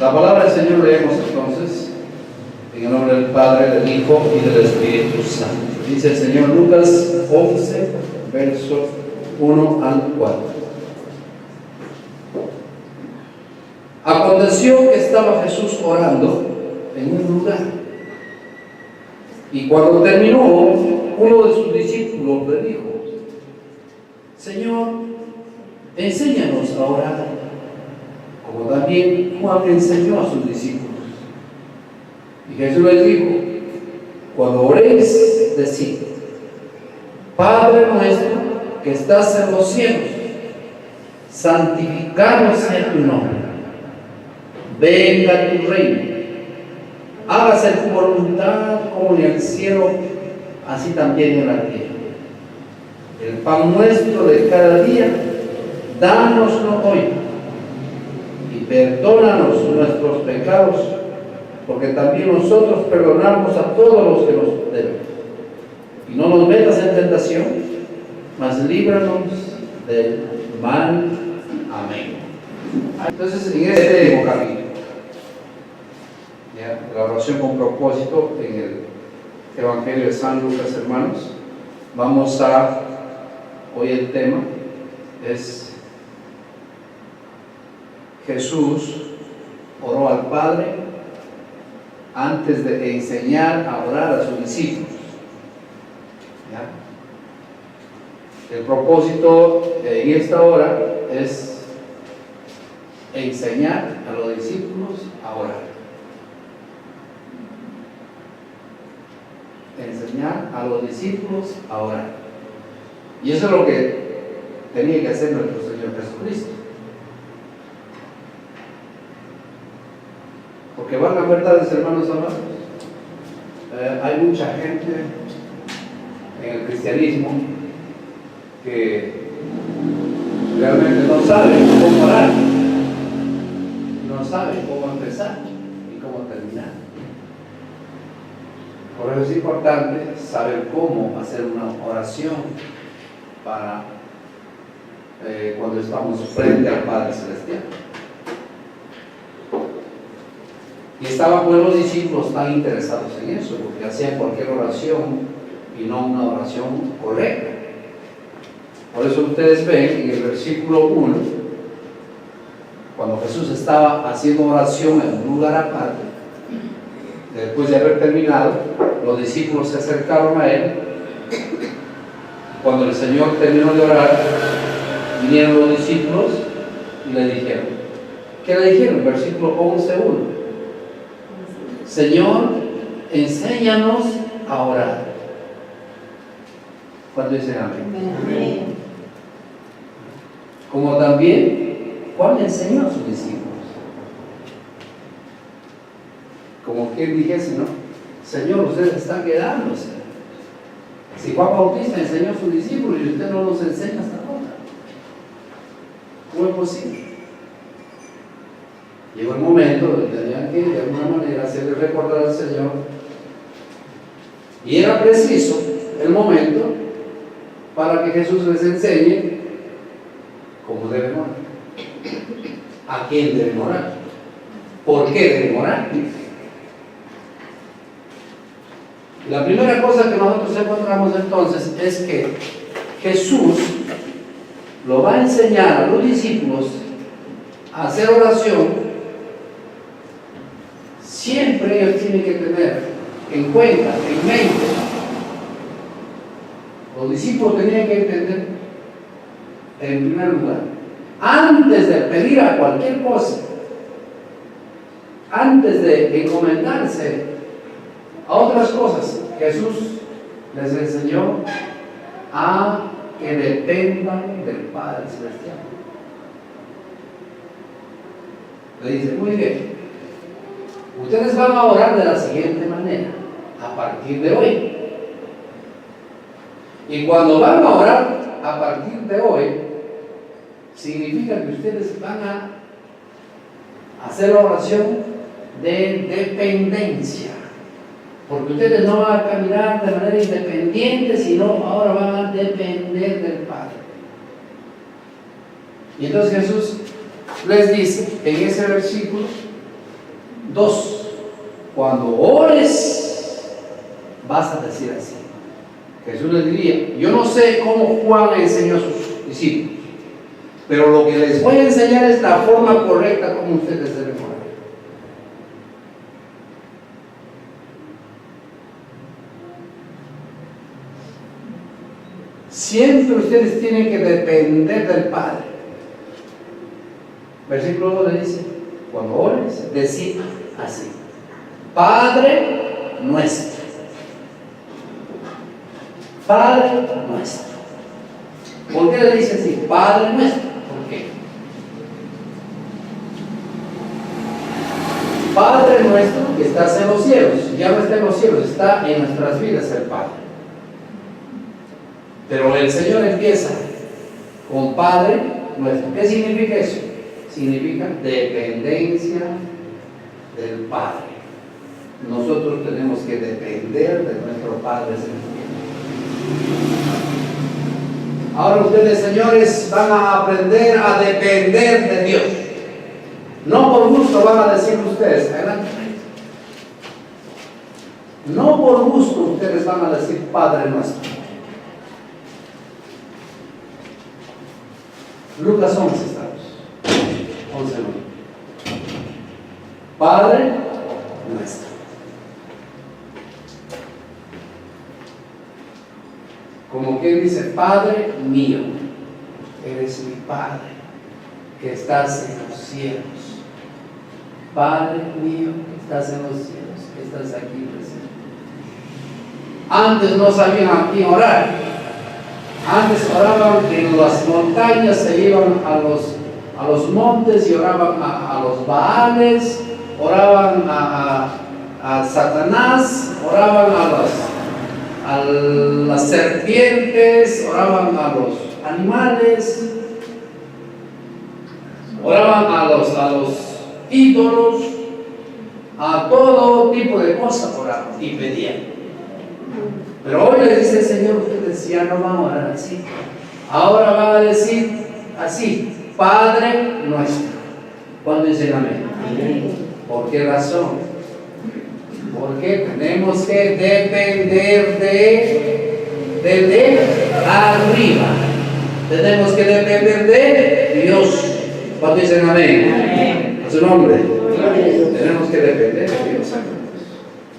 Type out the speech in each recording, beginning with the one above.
La palabra del Señor leemos entonces en el nombre del Padre, del Hijo y del Espíritu Santo. Dice el Señor Lucas 11, versos 1 al 4. Aconteció que estaba Jesús orando en un lugar, y cuando terminó, uno de sus discípulos le dijo: Señor, enséñanos a orar, como también Juan enseñó a sus discípulos. Y Jesús les dijo: cuando oréis, decid: Padre nuestro que estás en los cielos, santificado sea tu nombre, venga tu reino, hágase tu voluntad como en el cielo, así también en la tierra. El pan nuestro de cada día, dánoslo hoy, y perdónanos nuestros pecados, porque también nosotros perdonamos a todos los que nos deben. Y no nos metas en tentación, mas líbranos del mal. Amén. Entonces, en este capítulo, la oración con propósito en el Evangelio de San Lucas, hermanos, vamos a, hoy el tema es: Jesús oró al Padre antes de enseñar a orar a sus discípulos. ¿Ya? El propósito en esta hora es enseñar a los discípulos a orar. Enseñar a los discípulos a orar. Y eso es lo que tenía que hacer nuestro Señor Jesucristo. Porque van a verdades, hermanos amados. Hay mucha gente en el cristianismo que realmente no sabe cómo orar, no sabe cómo empezar y cómo terminar. Por eso es importante saber cómo hacer una oración para cuando estamos frente al Padre Celestial. Y estaban pues los discípulos tan interesados en eso, porque hacían cualquier oración y no una oración correcta. Por eso ustedes ven en el versículo 1, cuando Jesús estaba haciendo oración en un lugar aparte, después de haber terminado, los discípulos se acercaron a él. Cuando el Señor terminó de orar, vinieron los discípulos y le dijeron, ¿qué le dijeron? Versículo 11:1. Señor, enséñanos a orar. ¿Cuánto dicen amén? Amén. Como también Juan enseñó a sus discípulos. Como quien dijese, ¿no? Señor, ustedes están quedándose. Si Juan Bautista enseñó a sus discípulos y usted no los enseña hasta ahora, ¿cómo es posible? Llegó el momento donde tenían que de alguna manera hacerle recordar al Señor, y era preciso el momento para que Jesús les enseñe cómo deben orar, a quién deben orar, por qué deben orar. La primera cosa que nosotros encontramos entonces es que Jesús lo va a enseñar a los discípulos a hacer oración. Siempre ellos tienen que tener en cuenta, en mente, los discípulos tenían que entender, en primer lugar, antes de pedir a cualquier cosa, antes de encomendarse a otras cosas, Jesús les enseñó a que dependan del Padre Celestial. Le dice, muy bien, ustedes van a orar de la siguiente manera, a partir de hoy. Y cuando van a orar a partir de hoy, significa que ustedes van a hacer la oración de dependencia. Porque ustedes no van a caminar de manera independiente, sino ahora van a depender del Padre. Y entonces Jesús les dice en ese versículo 2, cuando ores, vas a decir así. Jesús les diría, yo no sé cómo Juan enseñó a sus discípulos, pero lo que les voy a enseñar es la forma correcta como ustedes deben orar. Siempre ustedes tienen que depender del Padre. Versículo 2 le dice, cuando ores, decid así: Padre nuestro. Padre nuestro. ¿Por qué le dice así? Padre nuestro. ¿Por qué? Padre nuestro que estás en los cielos. Ya no está en los cielos, está en nuestras vidas el Padre. Pero el Señor empieza con Padre nuestro. ¿Qué significa eso? Significa dependencia del Padre. Nosotros tenemos que depender de nuestro Padre celestial. Ahora ustedes, señores, van a aprender a depender de Dios. No por gusto van a decir ustedes, adelante. No por gusto ustedes van a decir Padre nuestro. Lucas 11 estamos. 11 no. Padre nuestro. Como quien dice, Padre mío, eres mi Padre, que estás en los cielos. Padre mío, que estás en los cielos, que estás aquí presente. Antes no sabían a quién orar. Antes oraban en las montañas, se iban a los montes y oraban a los Baales, oraban a Satanás, oraban a las serpientes, oraban a los animales, oraban a los ídolos, a todo tipo de cosas oraban y pedían. Pero hoy les dice el Señor, ustedes ya no van a orar así. Ahora van a decir así: Padre nuestro. ¿Cuándo dicen amén? Amén. ¿Por qué razón? Porque tenemos que depender de arriba. Tenemos que depender de Dios. ¿Cuándo dicen amén? Amén. A su nombre. Amén. Tenemos que depender de Dios.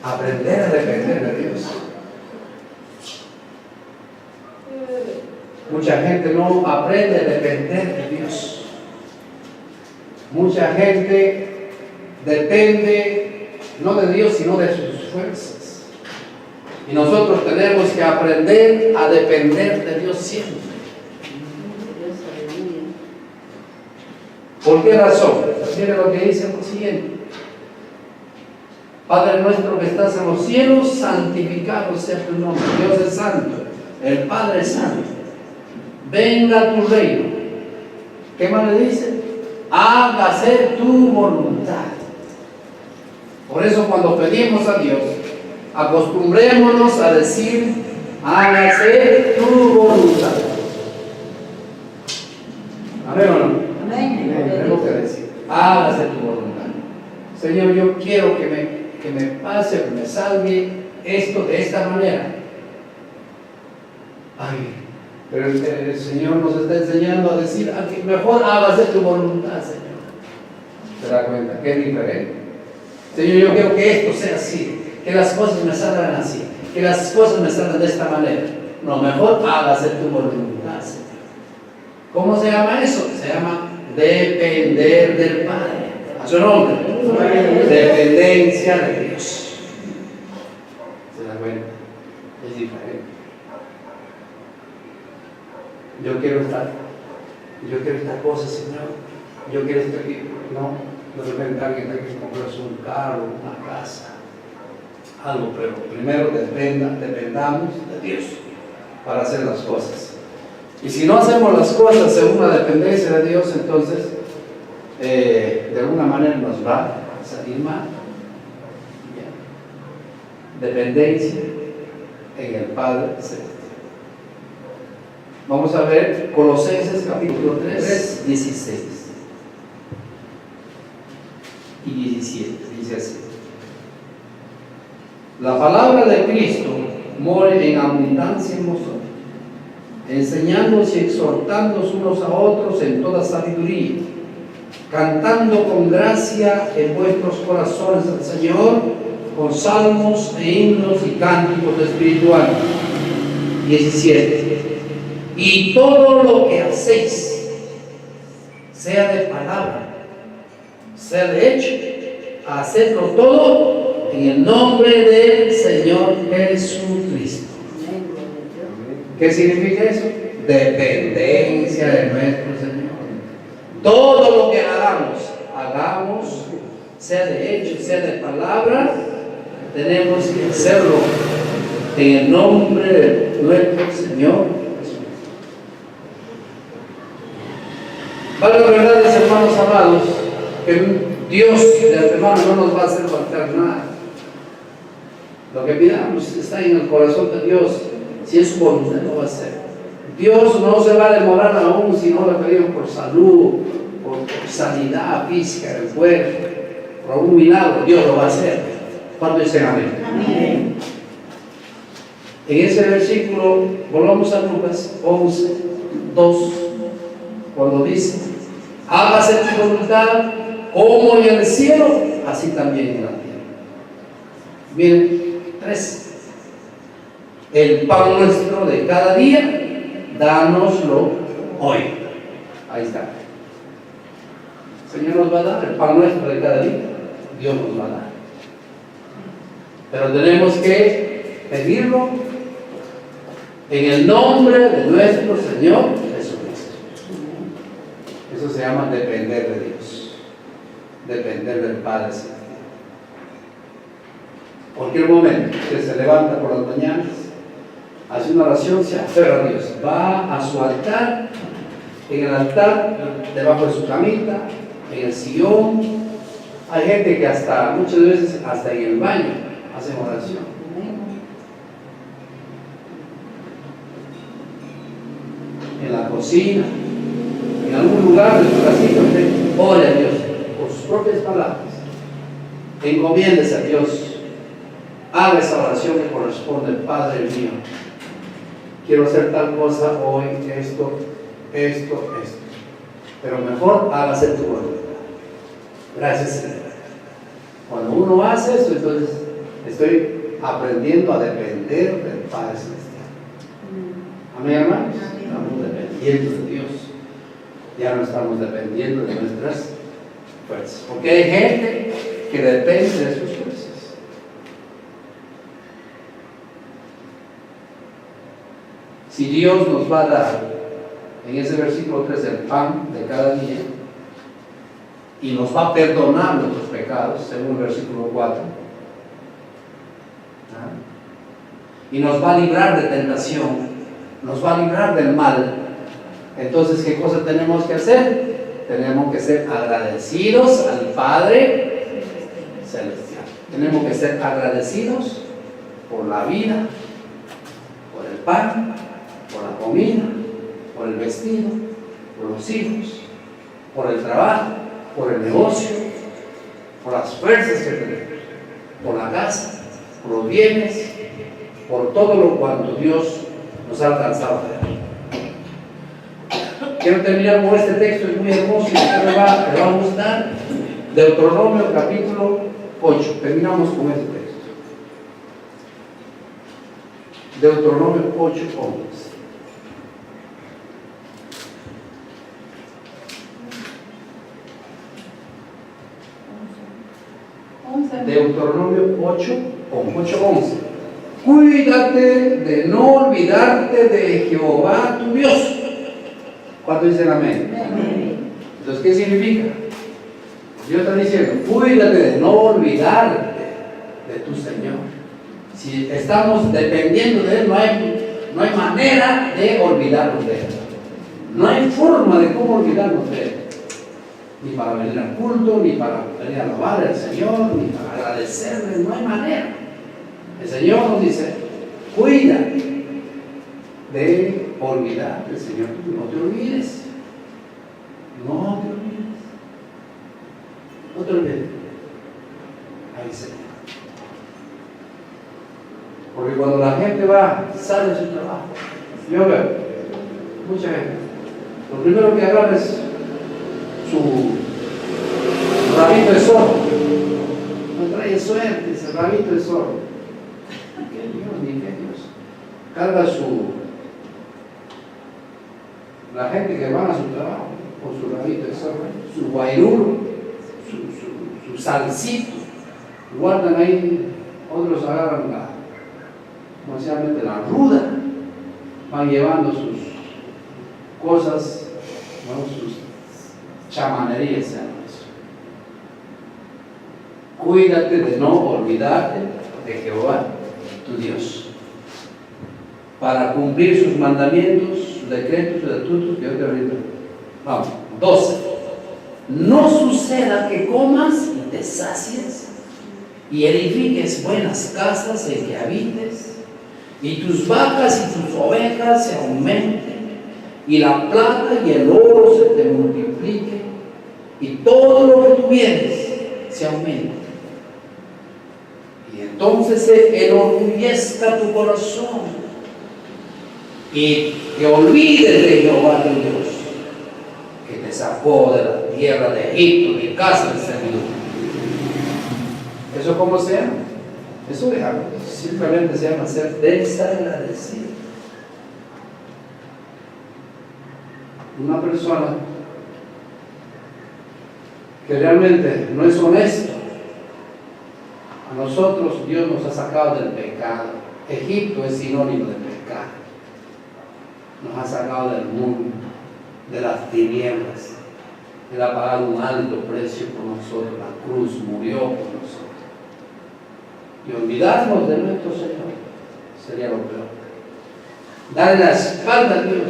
Aprender a depender de Dios. Mucha gente no aprende a depender de Dios. Mucha gente depende no de Dios, sino de sus fuerzas. Y nosotros tenemos que aprender a depender de Dios siempre. ¿Por qué razón? Mire lo que dice el siguiente: Padre nuestro que estás en los cielos, santificado sea tu nombre. Dios es santo, el Padre es santo. Venga tu reino. ¿Qué más le dice? Hágase tu voluntad. Por eso cuando pedimos a Dios, acostumbrémonos a decir: hágase tu voluntad. Amén o no. Amén. Tenemos que decir: hágase tu voluntad. Señor, yo quiero que me pase, que me salve esto de esta manera. Ay, pero el Señor nos está enseñando a decir: mejor hágase tu voluntad, Señor. ¿Se da cuenta? Qué diferente. Señor, yo quiero que esto sea así, que las cosas me salgan así, que las cosas me salgan de esta manera. No, mejor hágase tu voluntad, Señor. ¿Cómo se llama eso? Se llama depender del Padre. A su nombre. Dependencia de Dios. ¿Se da cuenta? Es diferente. Yo quiero esta cosa, Señor. Yo quiero estar aquí. No, de repente alguien tiene que comprarse un carro, una casa, algo, pero primero dependamos de Dios para hacer las cosas. Y si no hacemos las cosas según la dependencia de Dios, entonces de alguna manera nos va a salir mal. Dependencia en el Padre Celestial. Vamos a ver Colosenses capítulo 3, 16. y 17. Dice así: la palabra de Cristo more en abundancia en vosotros, enseñándoos y exhortándoos unos a otros en toda sabiduría, cantando con gracia en vuestros corazones al Señor, con salmos e himnos y cánticos espirituales. 17. Y todo lo que hacéis, sea de palabra, sea de hecho, hacedlo todo en el nombre del Señor Jesucristo. ¿Qué significa eso? Dependencia de nuestro Señor. Todo lo que hagamos, sea de hecho, sea de palabra, tenemos que hacerlo en el nombre de nuestro Señor Jesucristo. Vale, la verdad, hermanos amados, que Dios de antemano no nos va a hacer faltar nada. Lo que pidamos está en el corazón de Dios. Si es su voluntad, lo va a hacer. Dios no se va a demorar aún si no le pedimos por salud, por sanidad física del cuerpo, por algún milagro. Dios lo va a hacer. ¿Cuánto dicen amén? Amén. En ese versículo, volvamos a Lucas 11, 2, cuando dice: hágase tu voluntad como en el cielo, así también en la tierra. Miren, 3. El pan nuestro de cada día, dánoslo hoy. Ahí está. El Señor nos va a dar el pan nuestro de cada día. Dios nos va a dar. Pero tenemos que pedirlo en el nombre de nuestro Señor Jesucristo. Eso se llama depender de Dios, depender del Padre Celestial. Cualquier momento que se levanta por las mañanas, hace una oración, se aferra a Dios, va a su altar, en el altar, debajo de su camita, en el sillón. Hay gente que muchas veces hasta en el baño hacen oración. En la cocina, en algún lugar de su casita, usted ore a Dios por sus propias palabras. Encomiéndese a Dios. Haga esa oración que corresponde: Padre mío, quiero hacer tal cosa hoy, esto. Pero mejor hágase tu voluntad. Gracias, Señor. Cuando uno hace esto, entonces estoy aprendiendo a depender del Padre Celestial. Amén, hermanos. Estamos dependiendo de Dios. Ya no estamos dependiendo de nuestras fuerzas. Porque hay gente que depende de sus fuerzas. Si Dios nos va a dar en ese versículo 3 el pan de cada día y nos va a perdonar nuestros pecados, según el versículo 4, y nos va a librar de tentación, nos va a librar del mal, entonces ¿qué cosa tenemos que hacer? Tenemos que ser agradecidos al Padre Celestial. Tenemos que ser agradecidos por la vida, por el pan, por la comida, por el vestido, por los hijos, por el trabajo, por el negocio, por las fuerzas que tenemos, por la casa, por los bienes, por todo lo cuanto Dios nos ha alcanzado a dar. Quiero terminar con este texto, es muy hermoso y le va a gustar. Deuteronomio capítulo 8. Terminamos con este texto. Deuteronomio 8, 11. Deuteronomio 8, 11. Cuídate de no olvidarte de Jehová tu Dios. ¿Cuántos dicen amén? Amén. Entonces, ¿qué significa? Dios está diciendo: cuídate de no olvidarte de tu Señor. Si estamos dependiendo de Él, no hay manera de olvidarnos de Él. No hay forma de cómo olvidarnos de Él. Ni para venir al culto, ni para venir a alabar al Señor, ni para agradecerle, no hay manera. El Señor nos dice: cuida de olvidarte del Señor. No te olvides. No te olvides. No te olvides. Ay, Señor. Porque cuando la gente sale de su trabajo, yo veo mucha gente, lo primero que agarra es su rabito de zorro. No trae suerte, ese rabito de zorro. ¿Qué Dios, ni qué Dios? Carga la gente que va a su trabajo con su rabito de zorro, su guairuro, su salsito, guardan ahí, otros agarran la ruda, van llevando sus cosas, ¿no? Sus chamanerías, se llama eso. Cuídate de no olvidarte de Jehová, tu Dios, para cumplir sus mandamientos, sus decretos, sus estatutos que yo te ahorita. Vamos, 12. No suceda que comas y te sacies y edifiques buenas casas en que habites, y tus vacas y tus ovejas se aumenten, y la plata y el oro se te multipliquen, y todo lo que tuvieres se aumente. Y entonces se enorgullezca tu corazón, y te olvides de Jehová tu Dios, que te sacó de la tierra de Egipto, de casa de servidumbre. ¿Eso cómo se llama? Eso simplemente se llama ser desagradecido. Una persona que realmente no es honesto, a nosotros Dios nos ha sacado del pecado. Egipto es sinónimo de pecado. Nos ha sacado del mundo, de las tinieblas. Él ha pagado un alto precio por nosotros. La cruz murió por nosotros. Y olvidarnos de nuestro Señor sería lo peor. Darle la espalda a Dios,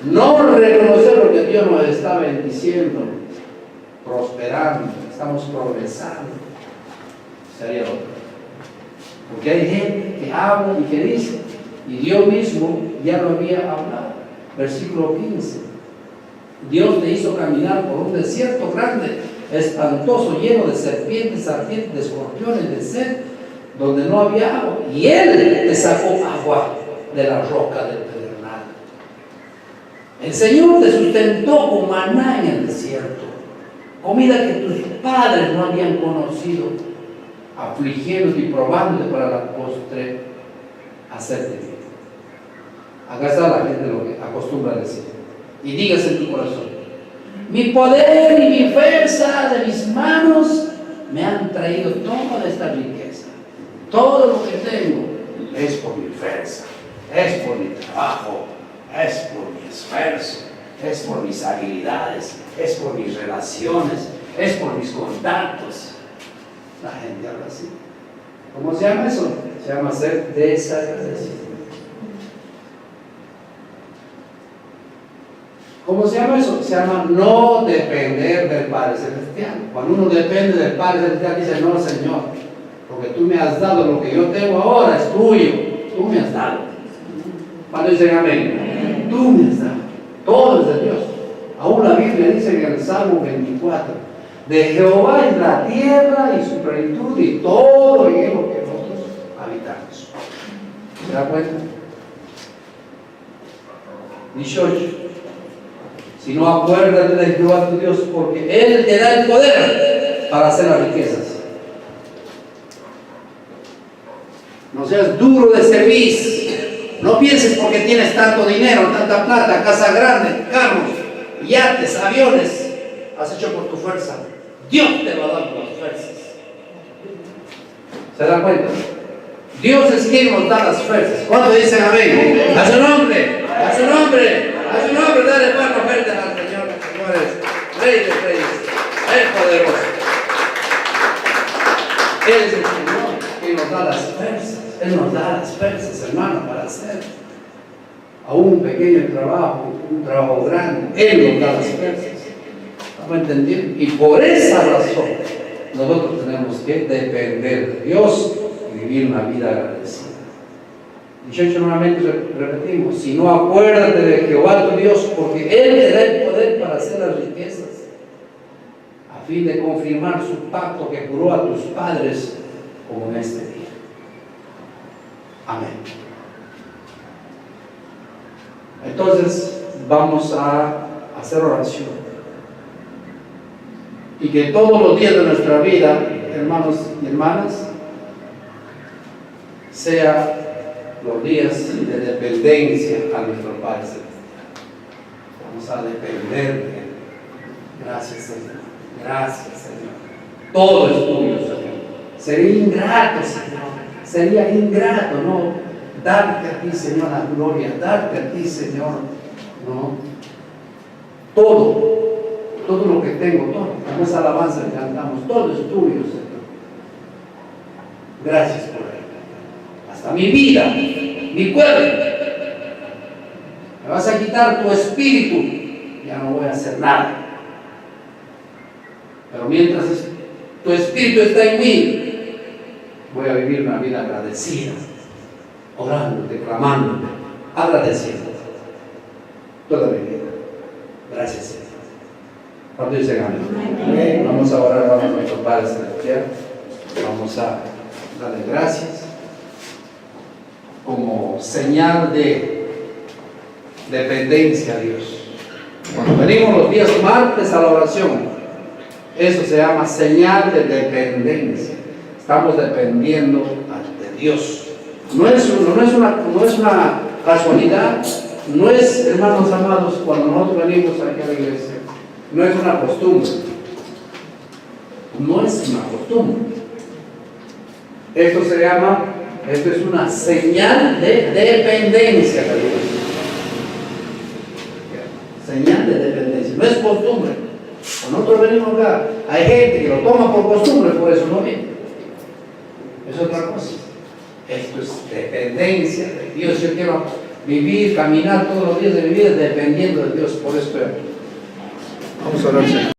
no reconocer lo que Dios nos está bendiciendo, prosperando, estamos progresando, sería lo peor. Porque hay gente que habla y que dice, y Dios mismo ya lo había hablado. Versículo 15. Dios te hizo caminar por un desierto grande, espantoso, lleno de serpientes, ardientes, de escorpiones, de sed, donde no había agua, y Él te sacó agua de la roca del pedernal. El Señor te sustentó con maná en el desierto, comida que tus padres no habían conocido, afligiéndote y probándote para la postre hacerte bien. Acá está la gente lo que acostumbra a decir, y dígase en tu corazón: mi poder y mi fuerza de mis manos me han traído toda esta riqueza. Todo lo que tengo es por mi fuerza, es por mi trabajo, es por mi esfuerzo, es por mis habilidades, es por mis relaciones, es por mis contactos. La gente habla así. ¿Cómo se llama eso? Se llama ser desagradecido. ¿Cómo se llama eso? Se llama no depender del Padre Celestial. Cuando uno depende del Padre Celestial, dice: no, Señor, porque tú me has dado lo que yo tengo ahora, es tuyo, tú me has dado. Cuando dicen amén, tú me has dado, todo es de Dios. Aún la Biblia dice en el Salmo 24: de Jehová es la tierra y su plenitud y todo en lo que nosotros habitamos. ¿Se da cuenta? 18. Si no, acuérdate de Jehová tu Dios, porque Él te da el poder para hacer las riquezas. No seas duro de servir. No pienses porque tienes tanto dinero, tanta plata, casa grande, carros, yates, aviones, has hecho por tu fuerza. Dios te va a dar por las fuerzas. ¿Se dan cuenta? Dios es quien nos da las fuerzas. ¿Cuánto dicen amén? A su nombre, a su nombre, a su nombre. Dale palmas fuertes al Señor, señores. Rey de reyes, el poderoso. Él es el Señor que nos da las fuerzas. Él nos da las fuerzas, hermano, para hacer aún un pequeño trabajo, un trabajo grande. Él nos da las fuerzas. ¿Estamos entendiendo? Y por esa razón nosotros tenemos que depender de Dios y vivir una vida agradecida. 18 nuevamente repetimos: si no, acuérdate de Jehová tu Dios, porque Él te da el poder para hacer las riquezas. fin de confirmar su pacto que juró a tus padres como en este día. Amén. Entonces vamos a hacer oración y que todos los días de nuestra vida, hermanos y hermanas, sea los días de dependencia a nuestro Padre Celestial. Vamos a depender de Él. Gracias, Señor. Gracias, Señor. Todo es tuyo, Señor. Sería ingrato, Señor. Sería ingrato, ¿no? Darte a ti, Señor, la gloria. Darte a ti, Señor, ¿no? Todo lo que tengo, todo. Como esa alabanza que cantamos, todo es tuyo, Señor. Gracias por Él. Hasta mi vida, mi cuerpo. Me vas a quitar tu espíritu, ya no voy a hacer nada. Pero mientras tu espíritu está en mí, voy a vivir una vida agradecida, orándote, clamándote, agradeciendo toda mi vida. Gracias, Señor. Cuando dice amén. Vamos a orar a nuestro Padre Celestial. Vamos a darle gracias como señal de dependencia a Dios. Cuando venimos los días martes a la oración, eso se llama señal de dependencia. Estamos dependiendo de Dios. No es una casualidad, no es, hermanos amados, cuando nosotros venimos aquí a la iglesia, no es una costumbre. No es una costumbre. Esto es una señal de dependencia de Dios. Señal de dependencia, no es costumbre. Cuando nosotros venimos acá, hay gente que lo toma por costumbre, por eso no viene. Es otra cosa. Esto es dependencia de Dios. Yo quiero vivir, caminar todos los días de mi vida dependiendo de Dios. Por eso vamos a orar, Señor.